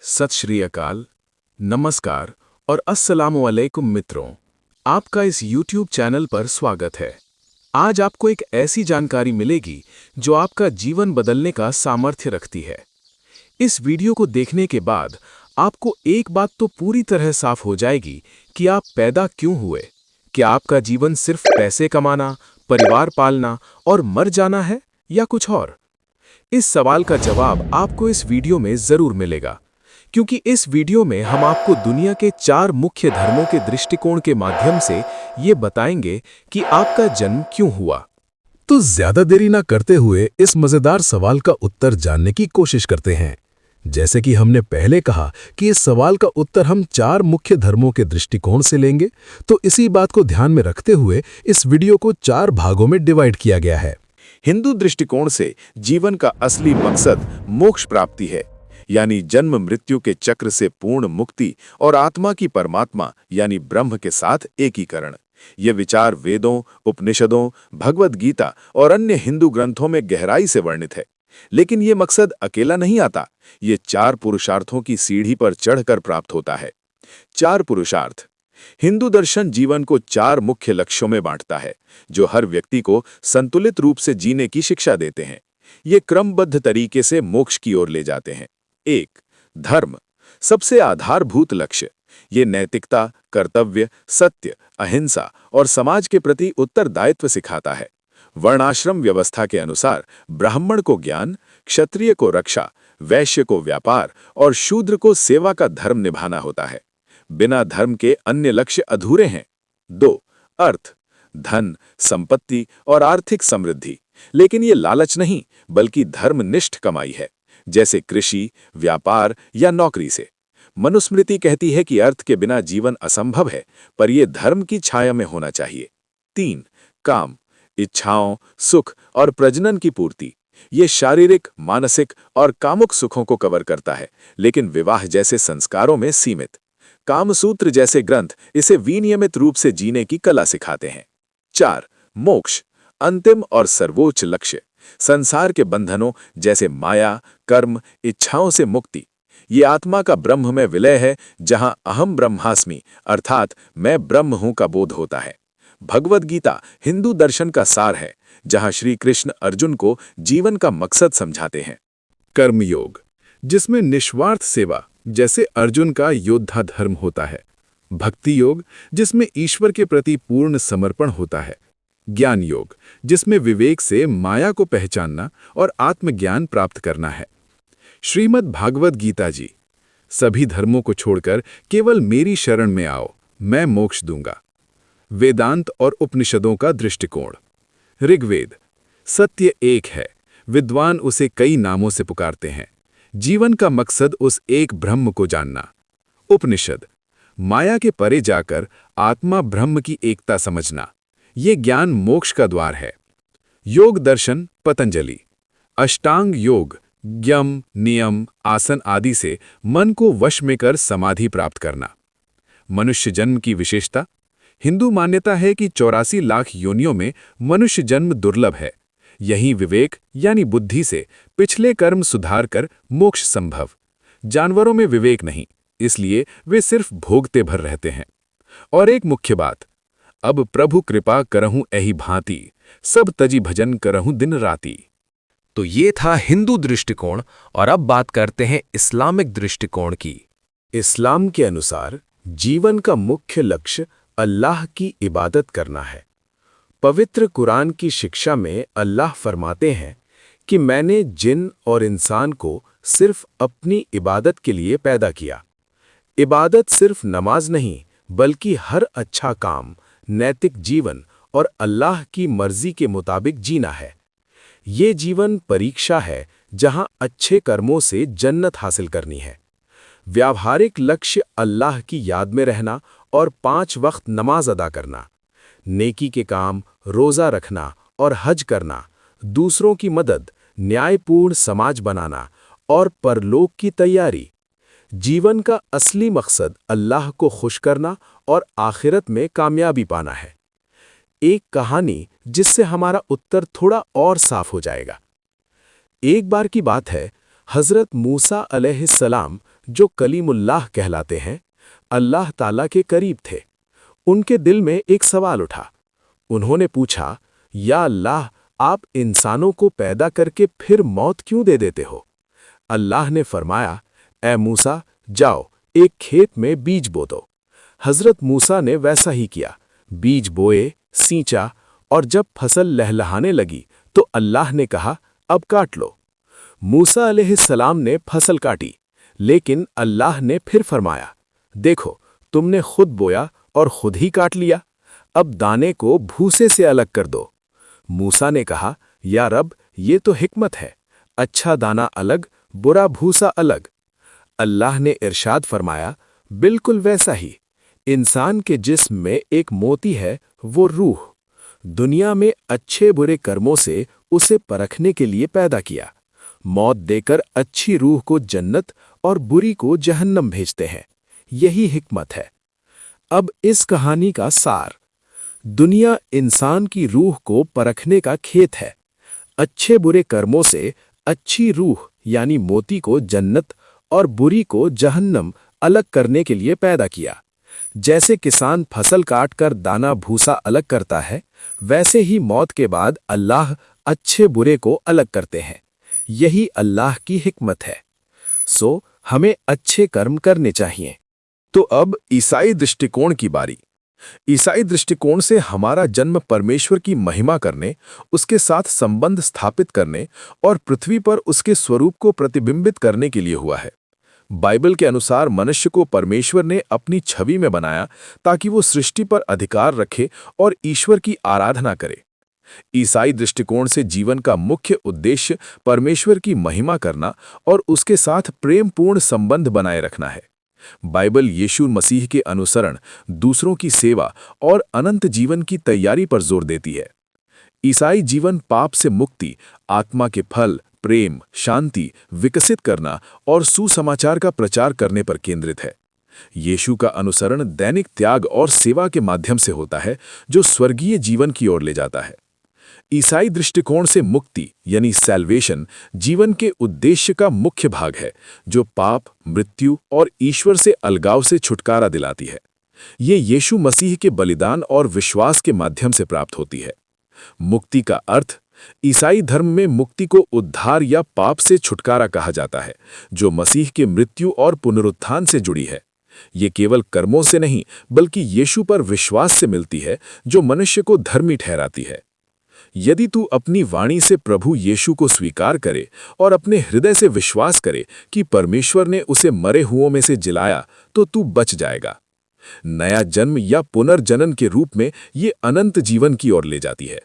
सत श्री अकाल, नमस्कार और अस्सलामु अलैकुम मित्रों। आपका इस YouTube चैनल पर स्वागत है। आज आपको एक ऐसी जानकारी मिलेगी जो आपका जीवन बदलने का सामर्थ्य रखती है। इस वीडियो को देखने के बाद आपको एक बात तो पूरी तरह साफ हो जाएगी कि आप पैदा क्यों हुए। क्या आपका जीवन सिर्फ पैसे कमाना, परिवार पालना और मर जाना है या कुछ और? इस सवाल का जवाब आपको इस वीडियो में जरूर मिलेगा, क्योंकि इस वीडियो में हम आपको दुनिया के 4 मुख्य धर्मों के दृष्टिकोण के माध्यम से ये बताएंगे कि आपका जन्म क्यों हुआ। तो ज्यादा देरी ना करते हुए इस मजेदार सवाल का उत्तर जानने की कोशिश करते हैं। जैसे कि हमने पहले कहा कि इस सवाल का उत्तर हम 4 मुख्य धर्मों के दृष्टिकोण से लेंगे, तो इसी बात को ध्यान में रखते हुए इस वीडियो को 4 भागों में डिवाइड किया गया है। हिंदू दृष्टिकोण से जीवन का असली मकसद मोक्ष प्राप्ति है, यानी जन्म मृत्यु के चक्र से पूर्ण मुक्ति और आत्मा की परमात्मा यानी ब्रह्म के साथ एकीकरण। ये विचार वेदों, उपनिषदों, भगवद गीता और अन्य हिंदू ग्रंथों में गहराई से वर्णित है। लेकिन ये मकसद अकेला नहीं आता, ये 4 पुरुषार्थों की सीढ़ी पर चढ़कर प्राप्त होता है। 4 पुरुषार्थ। हिंदू दर्शन जीवन को 4 मुख्य लक्ष्यों में बांटता है, जो हर व्यक्ति को संतुलित रूप से जीने की शिक्षा देते हैं। ये क्रमबद्ध तरीके से मोक्ष की ओर ले जाते हैं। 1. धर्म, सबसे आधारभूत लक्ष्य। ये नैतिकता, कर्तव्य, सत्य, अहिंसा और समाज के प्रति उत्तरदायित्व सिखाता है। वर्णाश्रम व्यवस्था के अनुसार ब्राह्मण को ज्ञान, क्षत्रिय को रक्षा, वैश्य को व्यापार और शूद्र को सेवा का धर्म निभाना होता है। बिना धर्म के अन्य लक्ष्य अधूरे हैं। 2. अर्थ, धन, संपत्ति और आर्थिक समृद्धि। लेकिन ये लालच नहीं, बल्कि धर्मनिष्ठ कमाई है, जैसे कृषि, व्यापार या नौकरी से। मनुस्मृति कहती है कि अर्थ के बिना जीवन असंभव है, पर यह धर्म की छाया में होना चाहिए। 3. काम, इच्छाओं, सुख और प्रजनन की पूर्ति। ये शारीरिक, मानसिक और कामुक सुखों को कवर करता है, लेकिन विवाह जैसे संस्कारों में सीमित। कामसूत्र जैसे ग्रंथ इसे विनियमित रूप से जीने की कला सिखाते हैं। 4. मोक्ष, अंतिम और सर्वोच्च लक्ष्य। संसार के बंधनों जैसे माया, कर्म, इच्छाओं से मुक्ति। ये आत्मा का ब्रह्म में विलय है, जहां अहम ब्रह्मास्मि अर्थात मैं ब्रह्म हूं का बोध होता है। भगवद गीता हिंदू दर्शन का सार है, जहां श्री कृष्ण अर्जुन को जीवन का मकसद समझाते हैं। कर्मयोग, जिसमें निस्वार्थ सेवा जैसे अर्जुन का योद्धा धर्म होता है। भक्ति योग, जिसमें ईश्वर के प्रति पूर्ण समर्पण होता है। ज्ञान योग, जिसमें विवेक से माया को पहचानना और आत्मज्ञान प्राप्त करना है। श्रीमद् भागवत गीता जी, सभी धर्मों को छोड़कर केवल मेरी शरण में आओ, मैं मोक्ष दूंगा। वेदांत और उपनिषदों का दृष्टिकोण। ऋग्वेद, सत्य एक है, विद्वान उसे कई नामों से पुकारते हैं। जीवन का मकसद उस एक ब्रह्म को जानना। उपनिषद, माया के परे जाकर आत्मा ब्रह्म की एकता समझना। ये ज्ञान मोक्ष का द्वार है। योग दर्शन पतंजलि, अष्टांग योग, यम, नियम, आसन आदि से मन को वश में कर समाधि प्राप्त करना। मनुष्य जन्म की विशेषता। हिंदू मान्यता है कि 84 लाख योनियों में मनुष्य जन्म दुर्लभ है। यही विवेक यानी बुद्धि से पिछले कर्म सुधार कर मोक्ष संभव। जानवरों में विवेक नहीं, इसलिए वे सिर्फ भोगते भर रहते हैं। और एक मुख्य बात, अब प्रभु कृपा करहूं एहि भांति, सब तजी भजन करहूं दिन राती। तो ये था हिंदू दृष्टिकोण, और अब बात करते हैं इस्लामिक दृष्टिकोण की। इस्लाम के अनुसार जीवन का मुख्य लक्ष्य अल्लाह की इबादत करना है। पवित्र कुरान की शिक्षा में अल्लाह फरमाते हैं कि मैंने जिन और इंसान को सिर्फ अपनी इबादत के लिए पैदा किया। इबादत सिर्फ नमाज नहीं, बल्कि हर अच्छा काम, नैतिक जीवन और अल्लाह की मर्जी के मुताबिक जीना है। ये जीवन परीक्षा है, जहां अच्छे कर्मों से जन्नत हासिल करनी है। व्यावहारिक लक्ष्य अल्लाह की याद में रहना और 5 वक्त नमाज अदा करना, नेकी के काम, रोज़ा रखना और हज करना, दूसरों की मदद, न्यायपूर्ण समाज बनाना और परलोक की तैयारी। जीवन का असली मकसद अल्लाह को खुश करना और आखिरत में कामयाबी पाना है। एक कहानी जिससे हमारा उत्तर थोड़ा और साफ हो जाएगा। एक बार की बात है, हज़रत मूसा अलैहिस्सलाम जो कलीमुल्लाह कहलाते हैं, अल्लाह ताला के करीब थे। उनके दिल में एक सवाल उठा। उन्होंने पूछा, या अल्लाह, आप इंसानों को पैदा करके फिर मौत क्यों दे देते हो? अल्लाह ने फरमाया, ए मूसा, जाओ एक खेत में बीज बो दो। हजरत मूसा ने वैसा ही किया। बीज बोए, सींचा, और जब फसल लहलहाने लगी तो अल्लाह ने कहा, अब काट लो। मूसा अलैहिस्सलाम ने फसल काटी, लेकिन अल्लाह ने फिर फरमाया, देखो, तुमने खुद बोया और खुद ही काट लिया। अब दाने को भूसे से अलग कर दो। मूसा ने कहा, या रब, ये तो हिकमत है, अच्छा दाना अलग, बुरा भूसा अलग। अल्लाह ने इरशाद फरमाया, बिल्कुल वैसा ही। इंसान के जिस्म में एक मोती है, वो रूह। दुनिया में अच्छे बुरे कर्मों से उसे परखने के लिए पैदा किया। मौत देकर अच्छी रूह को जन्नत और बुरी को जहन्नम भेजते हैं। यही हिकमत है। अब इस कहानी का सार, दुनिया इंसान की रूह को परखने का खेत है। अच्छे बुरे कर्मों से अच्छी रूह यानी मोती को जन्नत और बुरी को जहन्नम अलग करने के लिए पैदा किया। जैसे किसान फसल काट कर दाना भूसा अलग करता है, वैसे ही मौत के बाद अल्लाह अच्छे बुरे को अलग करते हैं। यही अल्लाह की हिकमत है। सो हमें अच्छे कर्म करने चाहिए। तो अब ईसाई दृष्टिकोण की बारी। ईसाई दृष्टिकोण से हमारा जन्म परमेश्वर की महिमा करने, उसके साथ संबंध स्थापित करने और पृथ्वी पर उसके स्वरूप को प्रतिबिंबित करने के लिए हुआ है। बाइबल के अनुसार मनुष्य को परमेश्वर ने अपनी छवि में बनाया ताकि वो सृष्टि पर अधिकार रखे और ईश्वर की आराधना करे। ईसाई दृष्टिकोण से जीवन का मुख्य उद्देश्य परमेश्वर की महिमा करना और उसके साथ प्रेमपूर्ण संबंध बनाए रखना है। बाइबल यीशु मसीह के अनुसरण, दूसरों की सेवा और अनंत जीवन की तैयारी पर जोर देती है। ईसाई जीवन पाप से मुक्ति, आत्मा के फल, प्रेम, शांति विकसित करना और सुसमाचार का प्रचार करने पर केंद्रित है। यीशु का अनुसरण दैनिक त्याग और सेवा के माध्यम से होता है, जो स्वर्गीय जीवन की ओर ले जाता है। ईसाई दृष्टिकोण से मुक्ति यानी सैल्वेशन जीवन के उद्देश्य का मुख्य भाग है, जो पाप, मृत्यु और ईश्वर से अलगाव से छुटकारा दिलाती है। ये यीशु मसीह के बलिदान और विश्वास के माध्यम से प्राप्त होती है। मुक्ति का अर्थ, ईसाई धर्म में मुक्ति को उद्धार या पाप से छुटकारा कहा जाता है, जो मसीह के मृत्यु और पुनरुत्थान से जुड़ी है। ये केवल कर्मों से नहीं, बल्कि यीशु पर विश्वास से मिलती है, जो मनुष्य को धर्मी ठहराती है। यदि तू अपनी वाणी से प्रभु यीशु को स्वीकार करे और अपने हृदय से विश्वास करे कि परमेश्वर ने उसे मरे हुओं में से जिलाया, तो तू बच जाएगा। नया जन्म या पुनर्जनन के रूप में ये अनंत जीवन की ओर ले जाती है।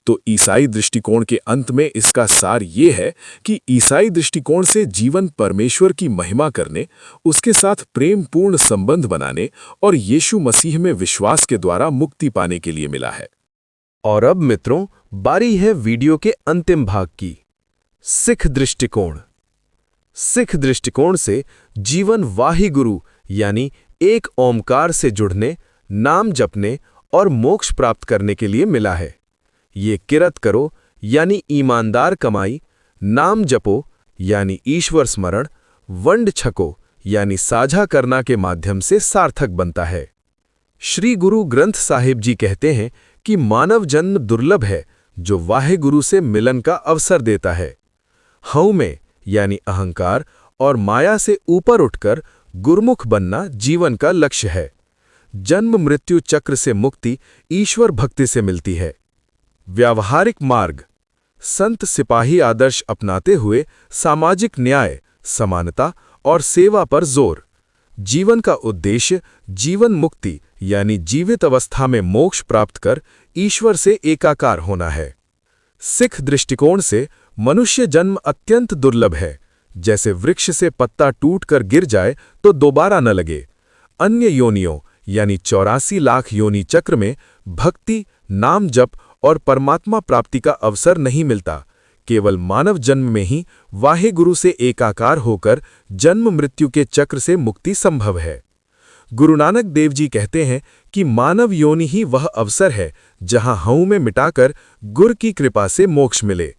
तो ईसाई दृष्टिकोण के अंत में इसका सार ये है कि ईसाई दृष्टिकोण से जीवन परमेश्वर की महिमा करने, उसके साथ प्रेमपूर्ण संबंध बनाने और यीशु मसीह में विश्वास के द्वारा मुक्ति पाने के लिए मिला है। और अब मित्रों, बारी है वीडियो के अंतिम भाग की, सिख दृष्टिकोण। सिख दृष्टिकोण से जीवन वाहिगुरु यानी एक ओमकार से जुड़ने, नाम जपने और मोक्ष प्राप्त करने के लिए मिला है। ये किरत करो यानी ईमानदार कमाई, नाम जपो यानी ईश्वर स्मरण, वंड छको यानी साझा करना के माध्यम से सार्थक बनता है। श्री गुरु ग्रंथ साहिब जी कहते हैं कि मानव जन्म दुर्लभ है, जो वाहेगुरु से मिलन का अवसर देता है। हऊ में यानी अहंकार और माया से ऊपर उठकर गुरमुख बनना जीवन का लक्ष्य है। जन्म मृत्यु चक्र से मुक्ति ईश्वर भक्ति से मिलती है। व्यावहारिक मार्ग, संत सिपाही आदर्श अपनाते हुए सामाजिक न्याय, समानता और सेवा पर जोर। जीवन का उद्देश्य जीवन मुक्ति यानी जीवित अवस्था में मोक्ष प्राप्त कर ईश्वर से एकाकार होना है। सिख दृष्टिकोण से मनुष्य जन्म अत्यंत दुर्लभ है। जैसे वृक्ष से पत्ता टूटकर गिर जाए तो दोबारा न लगे। अन्य योनियों यानी 84 लाख योनि चक्र में भक्ति, नाम जप और परमात्मा प्राप्ति का अवसर नहीं मिलता। केवल मानव जन्म में ही वाहेगुरु से एकाकार होकर जन्म मृत्यु के चक्र से मुक्ति संभव है। गुरु नानक देव जी कहते हैं कि मानव योनि ही वह अवसर है जहां हऊ में मिटाकर गुर की कृपा से मोक्ष मिले।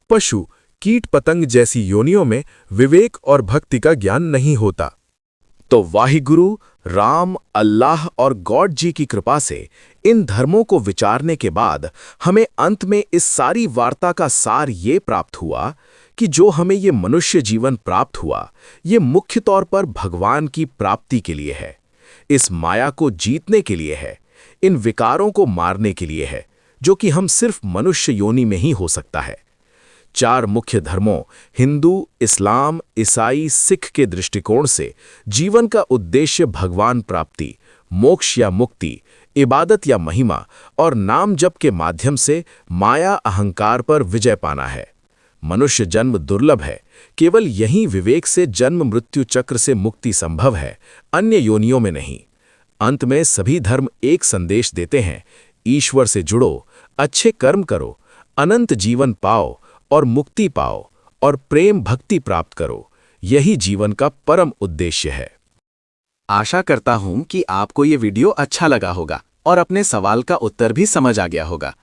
पशु, कीट पतंग जैसी योनियों में विवेक और भक्ति का ज्ञान नहीं होता। तो वाहिगुरु, राम, अल्लाह और गॉड जी की कृपा से इन धर्मों को विचारने के बाद हमें अंत में इस सारी वार्ता का सार ये प्राप्त हुआ कि जो हमें ये मनुष्य जीवन प्राप्त हुआ, ये मुख्य तौर पर भगवान की प्राप्ति के लिए है, इस माया को जीतने के लिए है, इन विकारों को मारने के लिए है, जो कि हम सिर्फ मनुष्य योनि में ही हो सकता है। 4 मुख्य धर्मों हिंदू, इस्लाम, ईसाई, सिख के दृष्टिकोण से जीवन का उद्देश्य भगवान प्राप्ति, मोक्ष या मुक्ति, इबादत या महिमा और नाम जप के माध्यम से माया अहंकार पर विजय पाना है। मनुष्य जन्म दुर्लभ है, केवल यही विवेक से जन्म मृत्यु चक्र से मुक्ति संभव है, अन्य योनियों में नहीं। अंत में सभी धर्म एक संदेश देते हैं, ईश्वर से जुड़ो, अच्छे कर्म करो, अनंत जीवन पाओ और मुक्ति पाओ और प्रेम भक्ति प्राप्त करो। यही जीवन का परम उद्देश्य है। आशा करता हूं कि आपको ये वीडियो अच्छा लगा होगा और अपने सवाल का उत्तर भी समझ आ गया होगा।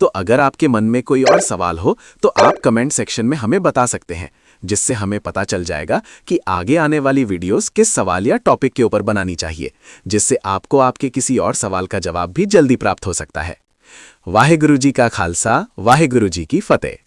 तो अगर आपके मन में कोई और सवाल हो तो आप कमेंट सेक्शन में हमें बता सकते हैं, जिससे हमें पता चल जाएगा कि आगे आने वाली वीडियोस किस सवाल या टॉपिक के ऊपर बनानी चाहिए, जिससे आपको आपके किसी और सवाल का जवाब भी जल्दी प्राप्त हो सकता है। वाहेगुरु जी का खालसा, वाहेगुरु जी की फतेह।